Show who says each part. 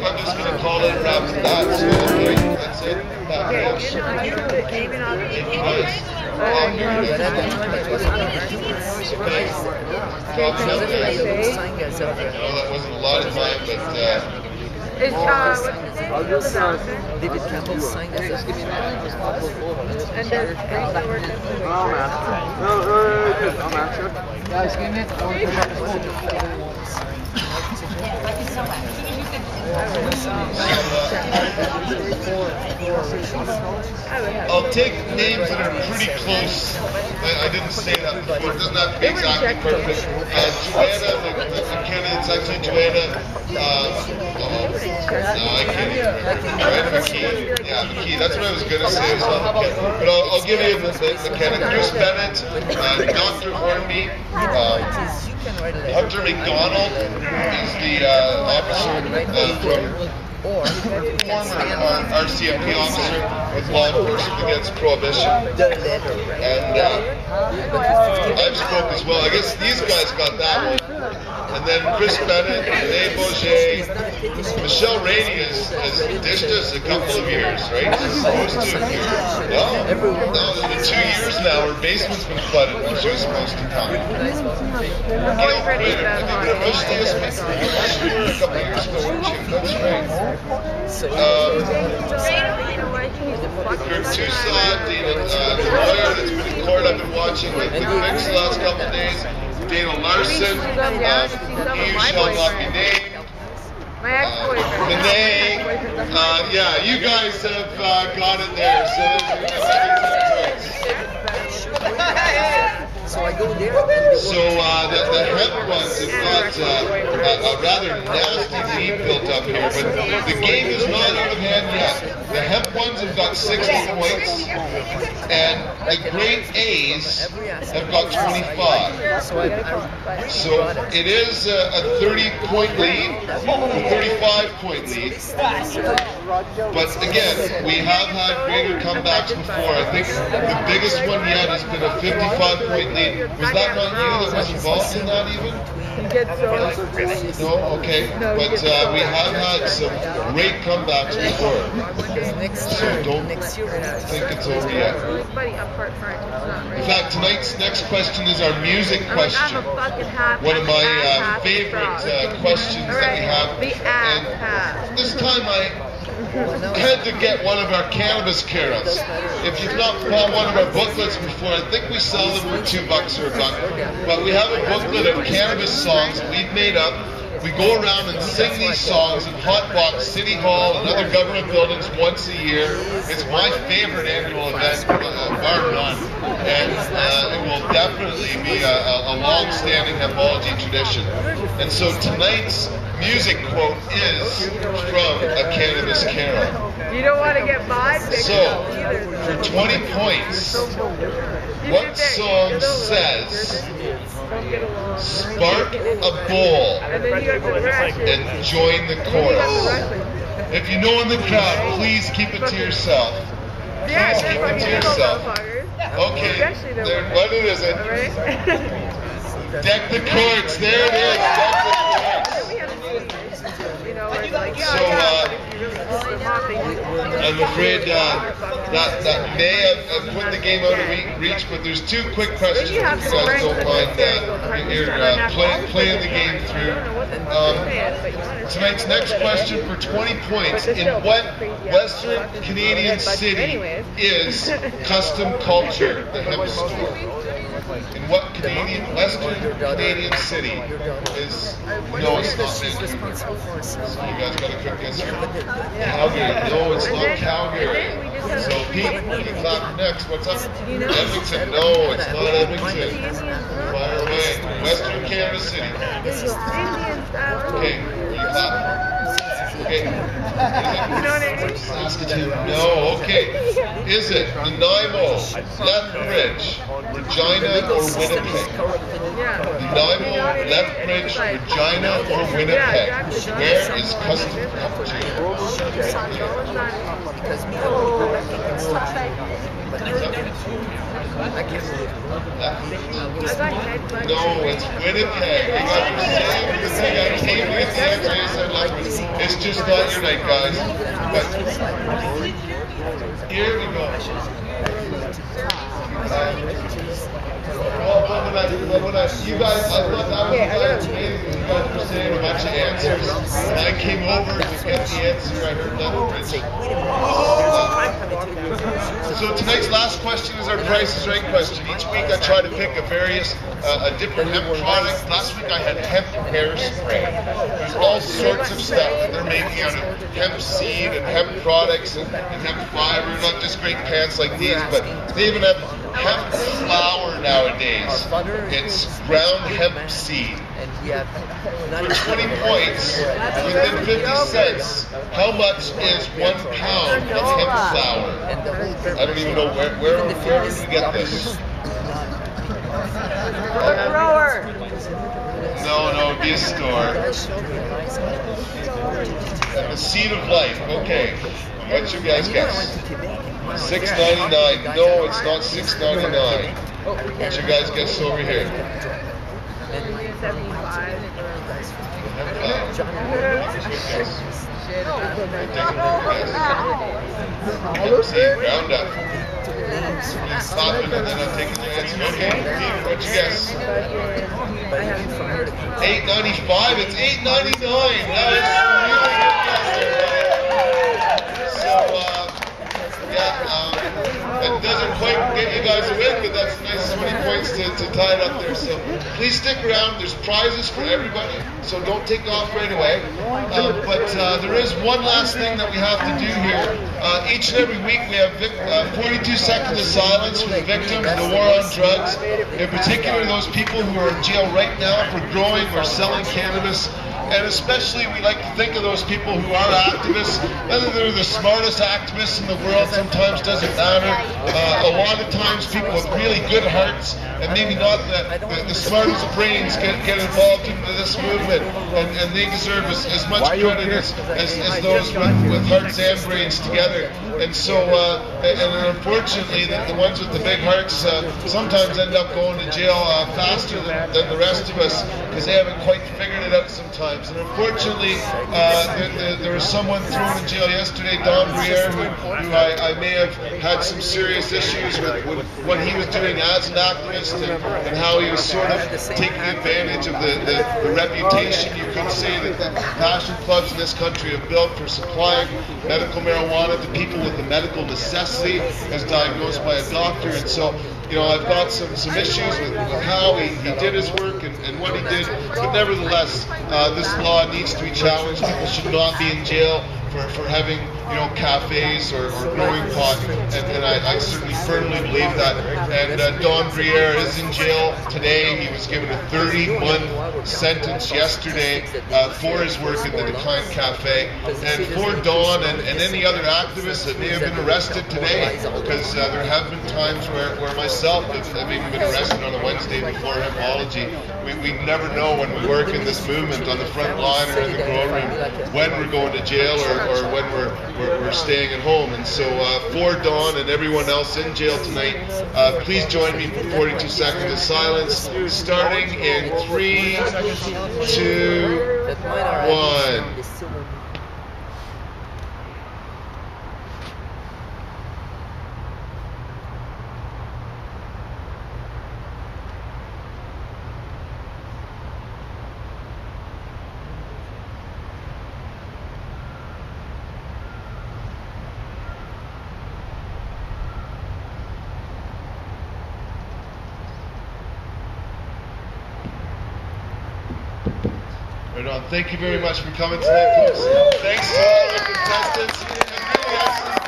Speaker 1: I'm just going to call it a wrap for that. So, okay, that's it. That wasn't a lot of time, but
Speaker 2: is what's his name?
Speaker 3: David Campbell signed as a
Speaker 2: And does Rachel work at
Speaker 4: Guys, give me
Speaker 1: I'll take names that are pretty close. I didn't say that before. It doesn't have to be exactly perfect. Joanna, the candidate's actually Joanna. No, I can't even remember. Joanna McKee. Yeah, McKee. That's what I was going to say as well. Okay. But I'll give you the candidate. Bruce Bennett, Dr. Hornby, Hunter McDonald is the officer from former RCMP officer with law enforcement against prohibition. And I've spoke as well. I guess these guys got that one. And then Chris Bennett, Renee Bourget, Michelle Rainey has dished us a couple of years, right? Supposed to. No, the 2 years now her basement's been flooded when she was supposed to come. You know, wait, I think it officially is a couple of years ago, weren't you? That's right. Kurt Toussaint, the lawyer that's been in court, I've been watching with Mix the last couple of days. Dana Larson, you shall not be named.
Speaker 2: my ex-boyfriend.
Speaker 1: Renee, yeah, you guys have got it there.
Speaker 3: So I go there.
Speaker 1: So the hemp ones have got a rather nasty lead built up here, but the game is not out of hand yet. The hemp ones have got 60 points, and the grade A's have got 25. So it is a 30-point lead, a 35-point lead. But again, we have had greater comebacks before. I think the biggest one yet has been a 55-point lead. Was that not you that was involved in that even? No? Okay. But we have had some great comebacks before. So don't think it's over yet. In fact, tonight's next question is our music question. One of my favorite questions that we have. And this time I had to get one of our cannabis carols. If you've not bought one of our booklets before, I think we sell them for $2 or $1. But we have a booklet of cannabis songs that we've made up. We go around and sing these songs in Hotbox, City Hall, and other government buildings once a year. It's my favorite annual event, bar none. And it will definitely be a long-standing hempology tradition. And so tonight's music quote is from a cannabis carol.
Speaker 2: You don't want to get my
Speaker 1: So, for 20 points, what song says, spark a bowl and join the chorus? If you know in the crowd, please keep it to yourself. Please keep it to yourself. Okay, then what is it? Deck the courts, there it is, deck the courts. So, I'm afraid that may have put the game out of reach, but there's two quick questions if you guys don't mind playing the game through. Tonight's next question for 20 points. In what Western Canadian city is Custom Culture, the hemp store? In what Western Canadian city is, no, it's not Vancouver. So you guys got a quick guess here. Calgary, no, it's not Calgary. So Pete, you clap next, what's up? Edmonton, no, it's not Edmonton. Fire away. Western Canada City. Okay, where you clap? Okay. Saskatoon, no, okay. Is it Nanaimo, Lethbridge, Regina, or Winnipeg? Nanaimo, Lethbridge, Regina, or Winnipeg? Where is Custom Culture?
Speaker 3: Because me, I think it's such a... But I can't believe it.
Speaker 1: No, it's Winnipeg. You got the same thing. I came to get the answer. I said, look, it's just not your night, guys. But here we go. You guys, I thought that was amazing. You guys were saying a bunch of answers. When I came over to get the answer, I heard that. So tonight's last question is our Price is Right question. Each week I try to pick a different hemp product. Last week I had hemp hairspray. There's all sorts of stuff that they're making out of hemp seed and hemp products and hemp fiber. Not just great pants like these, but they even have hemp flour nowadays. It's ground hemp seed. For 20 points, within 50 cents, how much is 1 pound of hemp flour? I don't even know where did we get this?
Speaker 2: Grower.
Speaker 1: No, it'd be a store. And the seed of life, okay. What's your guys' guess? $6.99. No, it's not $6.99. What's your guys' guess over here?
Speaker 2: 75.
Speaker 1: Round up. Stop it and then I'm taking the answer. Okay, Peter, what'd you guess? $8.95. It's $8.99. That is really good guess, everybody. It doesn't quite get you guys a win, but that's nice, so many points to tie it up there. So please stick around. There's prizes for everybody, so don't take off right away. But there is one last thing that we have to do here. Each and every week we have 42 seconds of silence for the victims of the war on drugs, in particular those people who are in jail right now for growing or selling cannabis. And especially we like to think of those people who are activists, whether they're the smartest activists in the world, sometimes doesn't matter. A lot of times people with really good hearts and maybe not the smartest brains get involved into this movement, and they deserve as much credit as those with hearts and brains together. And so, and unfortunately, the ones with the big hearts sometimes end up going to jail faster than the rest of us because they haven't quite figured it out sometimes. And unfortunately, there was someone thrown in jail yesterday, Don Briere, who I may have had some serious issues with what he was doing as an activist and how he was sort of taking advantage of the reputation, you could say, that the passion clubs in this country have built for supplying medical marijuana to people with a medical necessity as diagnosed by a doctor. And so, you know, I've got some issues with how he did his work and what he did, but nevertheless, this law needs to be challenged. People should not be in jail for having, you know, cafes or growing pot, and I certainly firmly believe that. And Don Briere is in jail today. He was given a 30-month sentence yesterday for his work at the Decline Cafe. And for Don and any other activists that may have been arrested today, because there have been times where myself have even been arrested on a Wednesday before Hempology. We never know when we work in this movement on the front line or in the grow room when we're going to jail or when we're staying at home. And so for Dawn and everyone else in jail tonight, please join me for 42 seconds of silence, starting in 3, 2, 1. Right on. Thank you very much for coming tonight, folks. Thanks to all the contestants. And really,